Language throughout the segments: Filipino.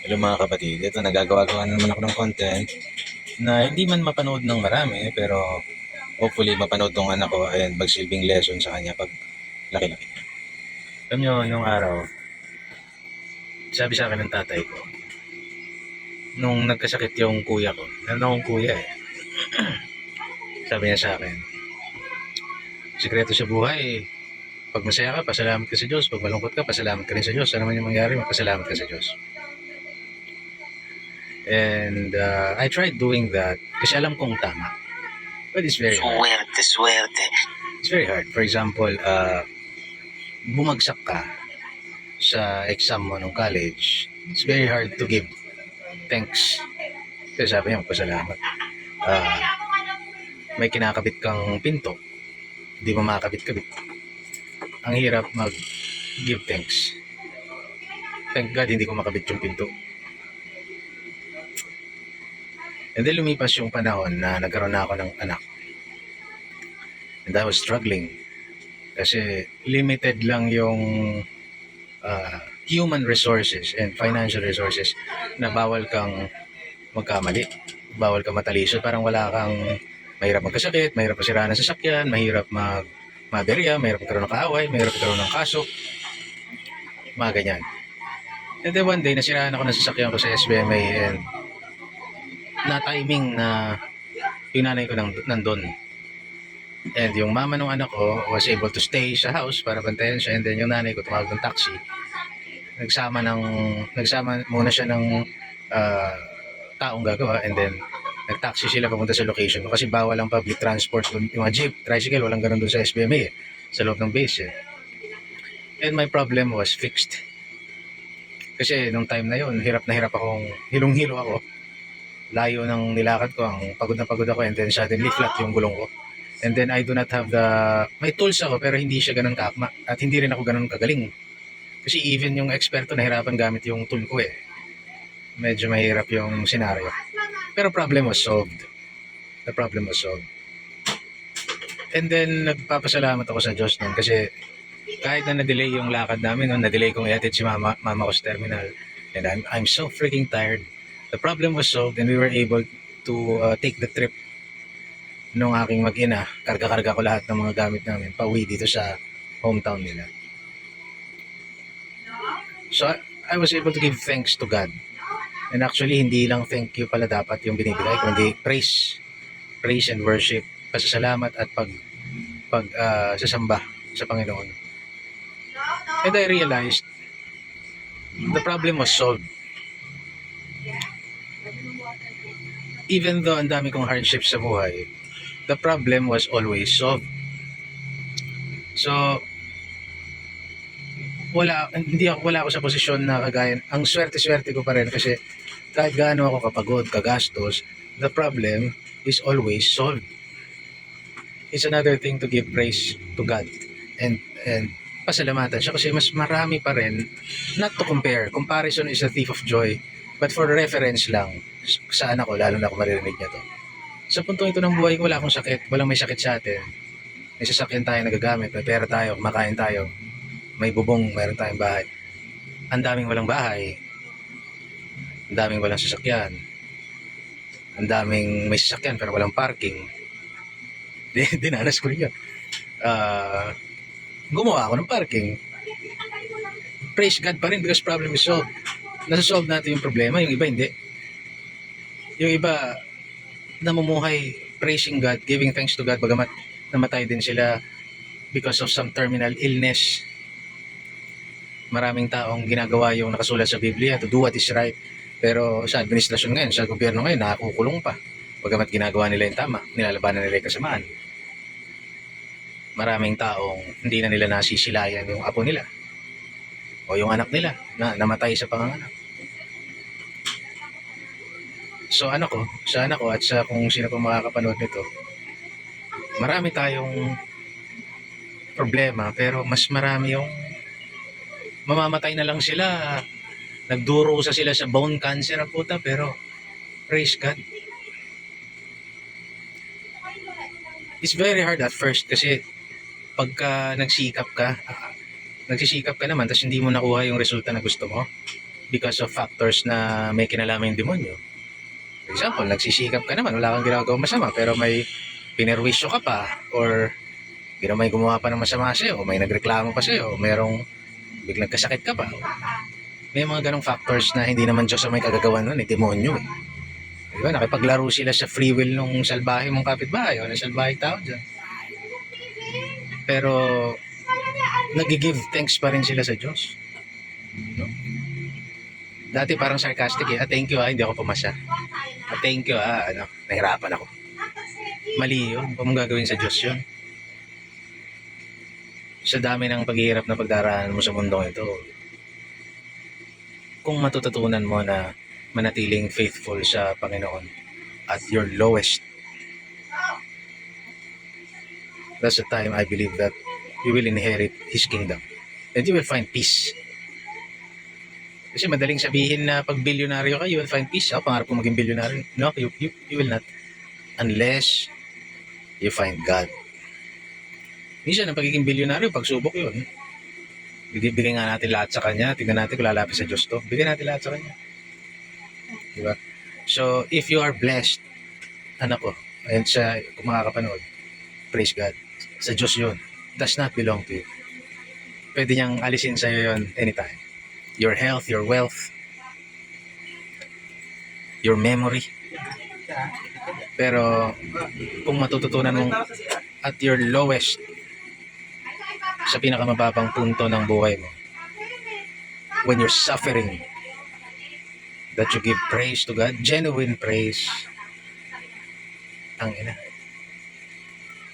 Hello mga kapatid, ito nagagawa-gawa na naman ako ng content na hindi man mapanood ng marami pero hopefully mapanood tong anak ko and magsilbing lesson sa kanya pag laki-laki niya. Alam nyo, nung araw, sabi sa akin ng tatay ko, nung nagkasakit yung kuya ko, meron akong kuya eh, sabi niya sa akin, sikreto sa buhay, pag masaya ka, pasalamat ka sa Diyos, pag malungkot ka, pasalamat ka rin sa Diyos, ano man yung mangyari, magpasalamat ka sa Diyos. And I tried doing that kasi alam kong tama. But it's very hard. Swerte. It's very hard. For example, bumagsak ka sa exam mo nung college. It's very hard to give thanks. Kasi sabi niya, magpasalamat. May kinakabit kang pinto. Hindi mo makakabit-kabit. Ang hirap mag-give thanks. Thank God, hindi ko makabit yung pinto. And then lumipas yung panahon na nagkaroon na ako ng anak. And I was struggling. Kasi limited lang yung human resources and financial resources na bawal kang magkamali. Bawal kang matalisod. Parang wala kang mahirap magkasakit, mahirap masiraan ng sasakyan, mahirap maberya, mahirap magkaroon ng kaaway, mahirap magkaroon ng kaso. Mga ganyan. And then one day, nasiraan ako ng sasakyan ko sa SBMA and na-timing na yung nanay ko nandun. And yung mama ng anak ko was able to stay sa house para bantayan siya. And then yung nanay ko tumawag ng taxi. Nagsama muna siya ng taong gagawa. And then nag-taxi sila papunta sa location. Kasi bawal ang public transport. Yung mga jeep, tricycle, walang ganun doon sa SBMA sa loob ng base And my problem was fixed. Kasi nung time na yun, hirap akong, hilong-hilo ako. Layo ng nilakad ko, ang pagod na pagod ako, and then suddenly flat yung gulong ko. And then I do not have may tools ako pero hindi siya ganun kaakma at hindi rin ako ganun kagaling. Kasi even yung eksperto nahirapan gamit yung tool ko eh. Medyo mahirap yung senaryo. Pero problem was solved. The problem was solved. And then nagpapasalamat ako sa Diyos nun kasi kahit na na-delay yung lakad namin, na-delay kong ihatid si mama ko sa terminal. And I'm so freaking tired. The problem was solved and we were able to take the trip nung aking mag-ina. Karga-karga ko lahat ng mga gamit namin pauwi dito sa hometown nila. So I was able to give thanks to God. And actually, hindi lang thank you pala dapat yung binibigay, kundi praise and worship, pasasalamat at sasamba sa Panginoon. And I realized the problem was solved. Even though ang dami kong hardships sa buhay, the problem was always solved. So, wala ako sa posisyon na kagaya. Ang swerte-swerte ko pa rin kasi kahit gaano ako kapagod, kagastos, the problem is always solved. It's another thing to give praise to God and pasalamatan siya kasi mas marami pa rin, not to compare. Comparison is a thief of joy. But for reference lang, sa anak ko, lalo na kung maririnig niya to. Sa puntong ito ng buhay ko, wala akong sakit. Walang may sakit sa atin. May sasakyan tayo nagagamit, may pera tayo, kumakain tayo, may bubong, mayroon tayong bahay. Ang daming walang bahay. Ang daming walang sasakyan. Ang daming may sasakyan pero walang parking. Dinanas ko rin yun. Gumawa ako ng parking. Praise God pa rin because problem is solved. Nasa-solve natin yung problema, yung iba hindi. Yung iba namumuhay praising God, giving thanks to God, bagamat namatay din sila because of some terminal illness. Maraming taong ginagawa yung nakasulat sa Biblia to do what is right. Pero sa administrasyon ngayon, sa gobyerno ngayon, nakakukulong pa. Bagamat ginagawa nila yung tama, nilalabanan nila yung kasamaan. Maraming taong hindi na nila nasisilayan yung apo nila o yung anak nila na namatay sa panganganak. So sa anak ko at sa kung sino pang makakapanood nito, marami tayong problema pero mas marami yung mamamatay na lang sila, nagdurusa sila sa bone cancer ang puta, pero praise God. It's very hard at first kasi pagka nagsisikap ka naman tapos hindi mo nakuha yung resulta na gusto mo, because of factors na may kinalaman yung demonyo. For example, nagsisikap ka naman, wala kang ginagawa masama, pero may pinerwisyo ka pa, or may gumawa pa ng masama sa'yo, o may nagreklamo pa sa'yo, o merong biglang kasakit ka pa. May mga ganong factors na hindi naman Diyos ang may kagagawan nun, demonyo eh. Diba? Nakipaglaro sila sa free will nung salbahe mong kapitbahay o ng salbahe tao dyan. Pero nag-give thanks pa rin sila sa Diyos. No? Dati parang sarcastic eh. Thank you hindi ako pumasa. Thank you nahirapan ako. Mali yun. Kung mong gagawin sa Diyos yun. Sa dami ng paghihirap na pagdaraanan mo sa mundong ito, kung matututunan mo na manatiling faithful sa Panginoon at your lowest, that's the time I believe that you will inherit His kingdom and you will find peace. Kasi madaling sabihin na pag bilyonaryo ka, you will find peace. Pangarap ko maging bilyonaryo. No, you will not. Unless you find God. Minsan, ang pagiging bilyonaryo, pagsubok yun. Bigay nga natin lahat sa Kanya. Tingnan natin kung lalapit sa Diyos to. Bigay natin lahat sa Kanya. Diba? So, if you are blessed, anak ko, and kung makakapanood, praise God. Sa Diyos yun. Does not belong to you. Pwede niyang alisin sa'yo yun anytime. Your health, your wealth, your memory. Pero kung matututunan mong at your lowest, sa pinakamababang punto ng buhay mo, when you're suffering, that you give praise to God, genuine praise,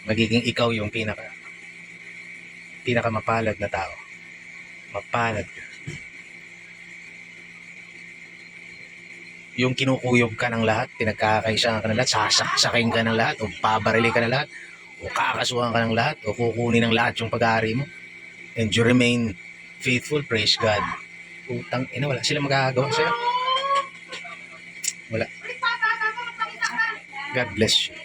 magiging ikaw yung pinakamapalad na tao. Mapalad ka. Yung kinukuyog ka ng lahat, pinagkakaisahan ka ng lahat, sasaksakin ka ng lahat, o pabarili ka ng lahat, o kakasuhan ka ng lahat, o kukunin ng lahat yung pag-aari mo, and you remain faithful, praise God. Wala sila magagawa sa'yo. Wala. God bless you.